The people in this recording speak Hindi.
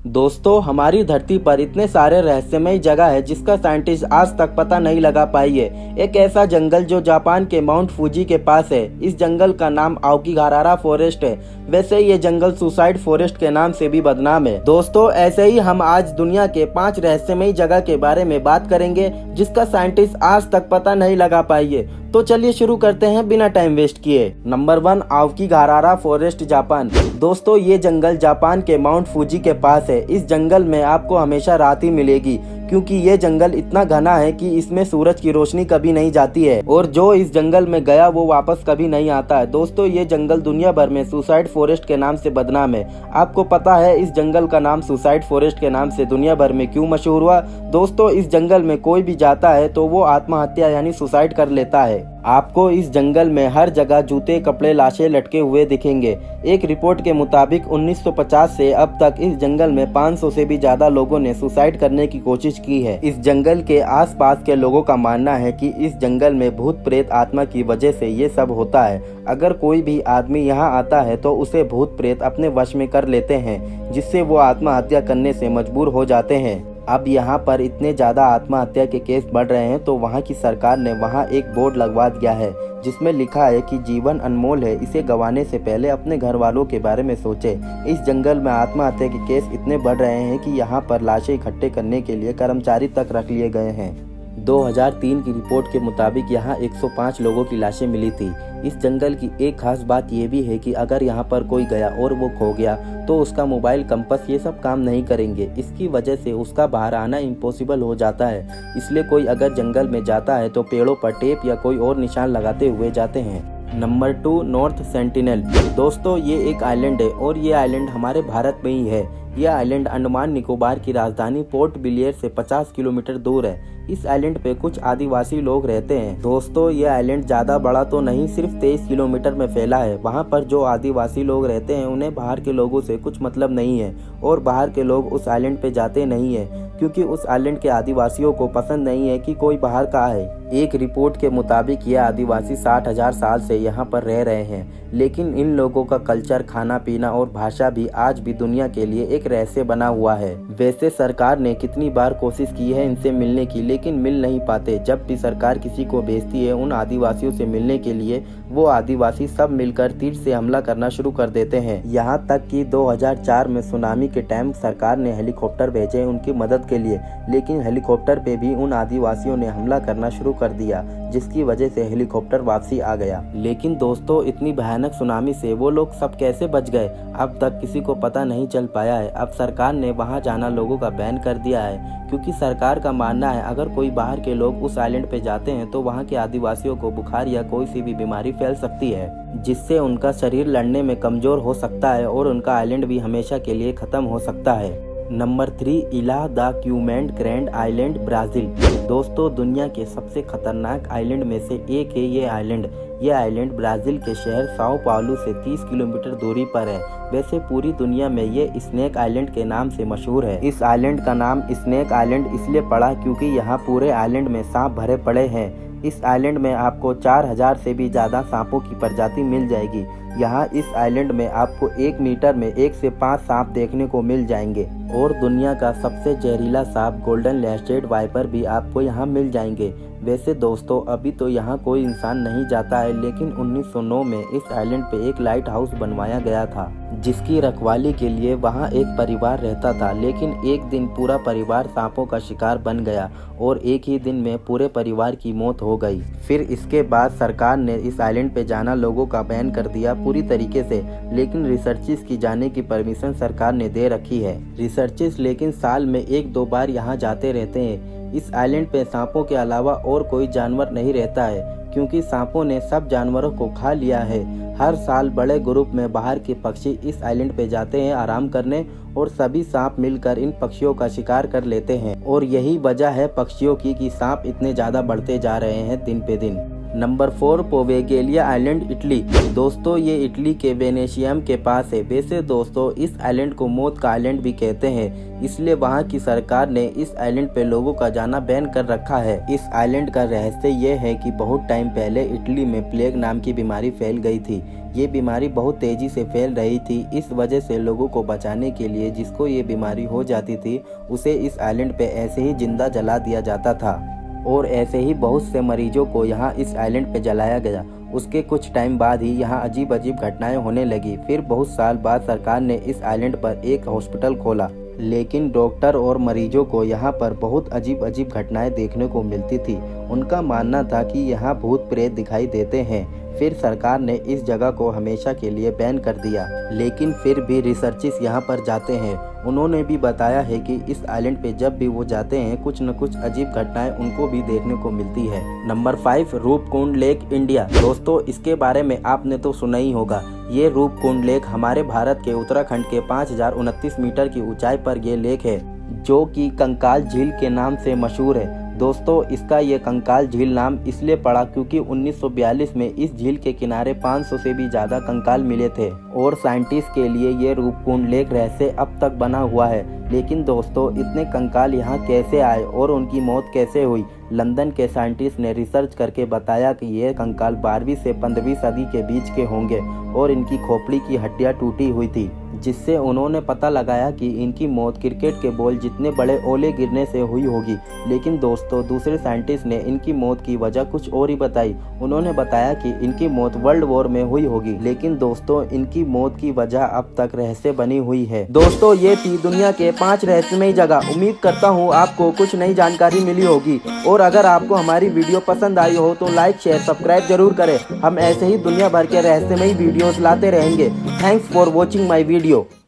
दोस्तों, हमारी धरती पर इतने सारे रहस्यमय जगह है जिसका साइंटिस्ट आज तक पता नहीं लगा पाई है। एक ऐसा जंगल जो जापान के माउंट फूजी के पास है। इस जंगल का नाम आओकिगारारा फॉरेस्ट है। वैसे ये जंगल सुसाइड फॉरेस्ट के नाम से भी बदनाम है। दोस्तों, ऐसे ही हम आज दुनिया के 5 रहस्यमय जगह के बारे में बात करेंगे जिसका साइंटिस्ट आज तक पता नहीं लगा पाई है। तो चलिए शुरू करते हैं बिना टाइम वेस्ट किए। Number 1, Aokigahara forest, Japan. दोस्तों, ये जंगल जापान के माउंट फूजी के पास है। इस जंगल में आपको हमेशा रात ही मिलेगी क्योंकि ये जंगल इतना घना है कि इसमें सूरज की रोशनी कभी नहीं जाती है और जो इस जंगल में गया वो वापस कभी नहीं आता है। दोस्तों, ये जंगल दुनिया भर में सुसाइड फॉरेस्ट के नाम से बदनाम है। आपको पता है इस जंगल का नाम सुसाइड फॉरेस्ट के नाम से दुनिया भर में क्यों मशहूर हुआ? दोस्तों, इस जंगल में कोई भी जाता है तो वो आत्महत्या यानी सुसाइड कर लेता है। आपको इस जंगल में हर जगह जूते, कपड़े, लाशें लटके हुए दिखेंगे। एक रिपोर्ट के मुताबिक 1950 से अब तक इस जंगल में 500 से भी ज्यादा लोगों ने सुसाइड करने की कोशिश की है। इस जंगल के आसपास के लोगों का मानना है कि इस जंगल में भूत प्रेत आत्मा की वजह से ये सब होता है। अगर कोई भी आदमी यहाँ आता है तो उसे भूत प्रेत अपने वश में कर लेते हैं जिससे वो आत्महत्या करने से मजबूर हो जाते हैं। अब यहाँ पर इतने ज्यादा आत्महत्या के केस बढ़ रहे हैं तो वहाँ की सरकार ने वहाँ एक बोर्ड लगवा दिया है जिसमें लिखा है कि जीवन अनमोल है, इसे गंवाने से पहले अपने घर वालों के बारे में सोचे। इस जंगल में आत्महत्या के केस इतने बढ़ रहे हैं कि यहाँ पर लाशें इकट्ठे करने के लिए कर्मचारी तक रख लिए गए हैं। 2003 की रिपोर्ट के मुताबिक यहाँ 105 लोगों की लाशें मिली थी। इस जंगल की एक खास बात ये भी है कि अगर यहाँ पर कोई गया और वो खो गया तो उसका मोबाइल, कंपास ये सब काम नहीं करेंगे। इसकी वजह से उसका बाहर आना इम्पॉसिबल हो जाता है। इसलिए कोई अगर जंगल में जाता है तो पेड़ों पर टेप या कोई और निशान लगाते हुए जाते हैं। Number 2, north sentinel. दोस्तों, ये एक आइलैंड है और ये आइलैंड हमारे भारत में ही है। यह आइलैंड अंडमान निकोबार की राजधानी पोर्ट ब्लेयर से 50 किलोमीटर दूर है। इस आइलैंड पे कुछ आदिवासी लोग रहते हैं। दोस्तों, ये आइलैंड ज्यादा बड़ा तो नहीं, सिर्फ 23 किलोमीटर में फैला है। वहाँ पर जो आदिवासी लोग रहते हैं उन्हें बाहर के लोगों से कुछ मतलब नहीं है और बाहर के लोग उस आइलैंड पे जाते नहीं है क्योंकि उस आइलैंड के आदिवासियों को पसंद नहीं है कि कोई बाहर का है। एक रिपोर्ट के मुताबिक यह आदिवासी 60,000 साल से यहाँ पर रह रहे हैं, लेकिन इन लोगों का कल्चर, खाना पीना और भाषा भी आज भी दुनिया के लिए एक रहस्य बना हुआ है। वैसे सरकार ने कितनी बार कोशिश की है इनसे मिलने की, लेकिन मिल नहीं पाते। जब भी सरकार किसी को भेजती है उन आदिवासियों से मिलने के लिए, वो आदिवासी सब मिलकर तीर से हमला करना शुरू कर देते हैं। यहाँ तक कि 2004 में सुनामी के टाइम सरकार ने हेलीकॉप्टर भेजे उनकी मदद के लिए, लेकिन हेलीकॉप्टर पे भी उन आदिवासियों ने हमला करना शुरू कर दिया, जिसकी वजह से हेलीकॉप्टर वापसी आ गया। लेकिन दोस्तों, इतनी भयानक सुनामी से वो लोग सब कैसे बच गए अब तक किसी को पता नहीं चल पाया है। अब सरकार ने वहां जाना लोगों का बैन कर दिया है क्योंकि सरकार का मानना है अगर कोई बाहर के लोग उस आइलैंड पे जाते हैं तो वहां के आदिवासियों को बुखार या कोई सी भी बीमारी फैल सकती है जिससे उनका शरीर लड़ने में कमजोर हो सकता है और उनका आइलैंड भी हमेशा के लिए खत्म हो सकता है। नंबर 3, इला द क्यूमेंट ग्रैंड आइलैंड, ब्राजील। दोस्तों, दुनिया के सबसे खतरनाक आइलैंड में से एक है ये आइलैंड। ये आइलैंड ब्राजील के शहर साओ पाउलो से 30 किलोमीटर दूरी पर है। वैसे पूरी दुनिया में ये स्नेक आइलैंड के नाम से मशहूर है। इस आइलैंड का नाम स्नेक आइलैंड इसलिए पड़ा क्योंकि यहाँ पूरे आइलैंड में सांप भरे पड़े हैं। इस आइलैंड में आपको 4000 से भी ज्यादा सांपों की प्रजाति मिल जाएगी। यहाँ इस आइलैंड में आपको 1 मीटर में 1 से 5 सांप देखने को मिल जाएंगे और दुनिया का सबसे जहरीला सांप गोल्डन लेस्टेड वाइपर भी आपको यहाँ मिल जाएंगे। वैसे दोस्तों, अभी तो यहाँ कोई इंसान नहीं जाता है, लेकिन 1909 में इस आइलैंड पे एक लाइट हाउस बनवाया गया था जिसकी रखवाली के लिए वहाँ एक परिवार रहता था। लेकिन एक दिन पूरा परिवार सांपों का शिकार बन गया और एक ही दिन में पूरे परिवार की मौत हो गई। फिर इसके बाद सरकार ने इस आइलैंड पे जाना लोगों का बैन कर दिया पूरी तरीके से, लेकिन रिसर्चिस की जाने की परमिशन सरकार ने दे रखी है। रिसर्चिस लेकिन साल में 1-2 बार यहाँ जाते रहते हैं। इस आइलैंड पे सांपों के अलावा और कोई जानवर नहीं रहता है क्योंकि सांपों ने सब जानवरों को खा लिया है। हर साल बड़े ग्रुप में बाहर के पक्षी इस आइलैंड पे जाते हैं आराम करने और सभी सांप मिलकर इन पक्षियों का शिकार कर लेते हैं और यही वजह है पक्षियों की कि सांप इतने ज्यादा बढ़ते जा रहे हैं दिन पे दिन। Number 4 Poveglia island Italy. दोस्तों ये इटली के वेनेशियम के पास है। वैसे दोस्तों इस आइलैंड को मौत का आइलैंड भी कहते हैं, इसलिए वहाँ की सरकार ने इस आइलैंड पे लोगों का जाना बैन कर रखा है। इस आइलैंड का रहस्य ये है कि बहुत टाइम पहले इटली में प्लेग नाम की बीमारी फैल गई थी। ये बीमारी बहुत तेजी से फैल रही थी, इस वजह से लोगों को बचाने के लिए जिसको ये बीमारी हो जाती थी उसे इस आइलैंड पे ऐसे ही जिंदा जला दिया जाता था और ऐसे ही बहुत से मरीजों को यहाँ इस आइलैंड पे जलाया गया। उसके कुछ टाइम बाद ही यहाँ अजीब अजीब घटनाएं होने लगी। फिर बहुत साल बाद सरकार ने इस आइलैंड पर एक हॉस्पिटल खोला, लेकिन डॉक्टर और मरीजों को यहाँ पर बहुत अजीब अजीब घटनाएं देखने को मिलती थी। उनका मानना था कि यहाँ भूत प्रेत दिखाई देते हैं। फिर सरकार ने इस जगह को हमेशा के लिए बैन कर दिया, लेकिन फिर भी रिसर्चिस्ट यहाँ पर जाते हैं। उन्होंने भी बताया है कि इस आइलैंड पे जब भी वो जाते हैं कुछ न कुछ अजीब घटनाएं उनको भी देखने को मिलती है। Number 5 Roopkund lake India. दोस्तों इसके बारे में आपने तो सुना ही होगा। ये रूपकुंड लेक हमारे भारत के उत्तराखंड के 5029 मीटर की ऊंचाई पर ये लेक है, जो कि कंकाल झील के नाम से मशहूर है। दोस्तों इसका ये कंकाल झील नाम इसलिए पड़ा क्योंकि 1942 में इस झील के किनारे 500 से भी ज़्यादा कंकाल मिले थे और साइंटिस्ट के लिए ये रूपकुंड लेक रहस्य अब तक बना हुआ है। लेकिन दोस्तों इतने कंकाल यहाँ कैसे आए और उनकी मौत कैसे हुई? लंदन के साइंटिस्ट ने रिसर्च करके बताया कि ये कंकाल 12वीं से 15वीं सदी के बीच के होंगे और इनकी खोपड़ी की हड्डियाँ टूटी हुई थी, जिससे उन्होंने पता लगाया कि इनकी मौत क्रिकेट के बॉल जितने बड़े ओले गिरने से हुई होगी। लेकिन दोस्तों दूसरे साइंटिस्ट ने इनकी मौत की वजह कुछ और ही बताई। उन्होंने बताया कि इनकी मौत वर्ल्ड वॉर में हुई होगी, लेकिन दोस्तों इनकी मौत की वजह अब तक रहस्य बनी हुई है। दोस्तों ये थी दुनिया के 5 रहस्यमयी जगह। उम्मीद करता हूँ आपको कुछ नई जानकारी मिली होगी, और अगर आपको हमारी वीडियो पसंद आई हो तो लाइक शेयर सब्सक्राइब जरूर करें। हम ऐसे ही दुनिया भर के रहस्यमयी वीडियोस लाते रहेंगे। Thanks for watching my video.